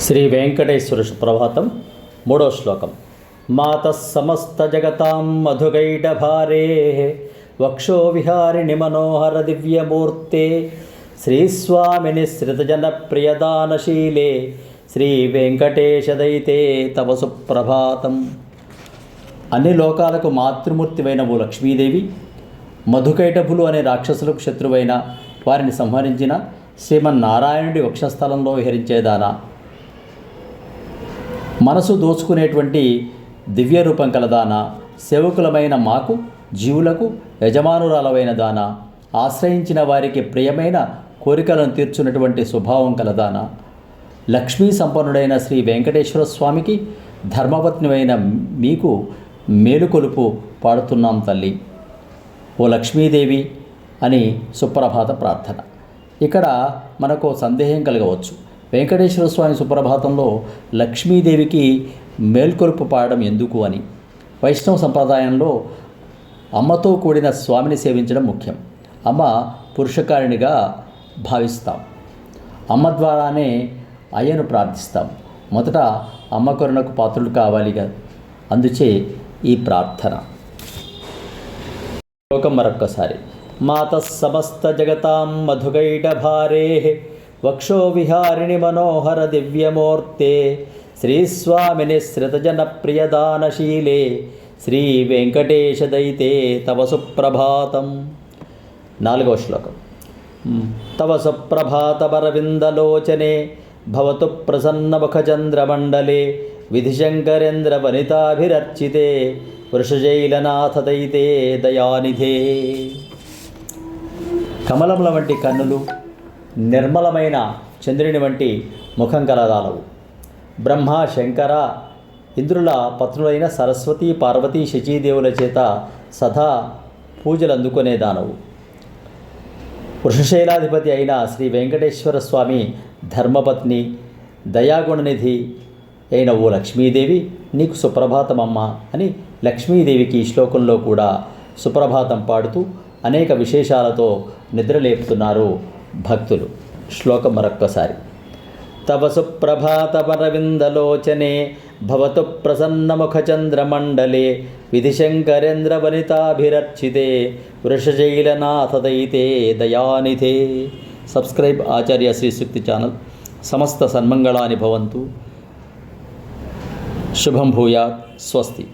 శ్రీ వెంకటేశ్వర సుప్రభాతం మూడో శ్లోకం. మాతః సమస్త జగతాం మధుగైడభారే వక్షో విహారిణి మనోహర దివ్యమూర్తే శ్రీస్వామిని శ్రితజన ప్రియదానశీలే శ్రీ వెంకటేశదైతే తవ సుప్రభాతం. అన్ని లోకాలకు మాతృమూర్తివైన ఓ లక్ష్మీదేవి, మధుకైటభులు అనే రాక్షసులకు శత్రువైన వారిని సంహరించిన శ్రీమన్నారాయణుడి వక్షస్థలంలో విహరించేదానా, మనసు దోచుకునేటువంటి దివ్య రూపం కలదానా, సేవకులమైన మాకు జీవులకు యజమానురాలవైన దానా, ఆశ్రయించిన వారికి ప్రియమైన కోరికలను తీర్చున్నటువంటి స్వభావం కలదానా, లక్ష్మీ సంపన్నుడైన శ్రీ వెంకటేశ్వర స్వామికి ధర్మపత్నివైన మీకు మేలుకొలుపు పాడుతున్నాం తల్లి, ఓ లక్ష్మీదేవి అని సుప్రభాత ప్రార్థన. ఇక్కడ మనకు సందేహం కలగవచ్చు, వెంకటేశ్వర స్వామి సుప్రభాతంలో లక్ష్మీదేవికి మేల్కొలుపు పాడడం ఎందుకు అని. వైష్ణవ సంప్రదాయంలో అమ్మతో కూడిన స్వామిని సేవించడం ముఖ్యం. అమ్మ పురుషకారిణిగా భావిస్తాం. అమ్మ ద్వారానే అయ్యను ప్రార్థిస్తాం. మొదట అమ్మ కరుణకు పాత్రులు కావాలిగా, అందుచే ఈ ప్రార్థన. శ్లోకం మరొక్కసారి. మాతః సమస్త జగతాం మధుగైడభారే వక్షో విహారిణి మనోహర దివ్యమూర్తే శ్రీస్వామిని శ్రితజన ప్రియదానశీలే శ్రీ వెంకటేశదైతే తవ సుప్రభాతం. నాలుగవ శ్లోకం. తవ సుప్రభాతమరవిందలోచనే భవతు ప్రసన్నముఖచంద్రమండలే విధిశంకరేంద్ర వనితాభిరర్చితే వృషశైలనాథదైతే దయానిధే. కమలముల వంటి కన్నులు, నిర్మలమైన చంద్రుని వంటి ముఖం కలదానవు. బ్రహ్మ, శంకర, ఇంద్రుల పత్నులైన సరస్వతి, పార్వతీ, శచీదేవుల చేత సదా పూజలు అందుకునే దానవు. వృషశైలాధిపతి అయిన శ్రీ వెంకటేశ్వర స్వామి ధర్మపత్ని, దయాగుణనిధి అయిన ఓ లక్ష్మీదేవి, నీకు సుప్రభాతమమ్మ అని లక్ష్మీదేవికి ఈ శ్లోకంలో కూడా సుప్రభాతం పాడుతూ అనేక విశేషాలతో నిద్రలేపుతున్నారు భక్తులు. శ్లోకం మరొక్కసారి. తవ సుప్రభాతమరవిందలోచనే భవతు ప్రసన్నముఖచంద్రమండలే విధిశంకరేంద్ర వనితాభిరర్చితే వృషశైలనాథదైతే దయానిధే. సబ్స్క్రైబ్ ఆచార్య శ్రీ సూక్తి ఛానల్. సమస్త సన్మంగళాని భవంతు. శుభం భూయాత్. స్వస్తి.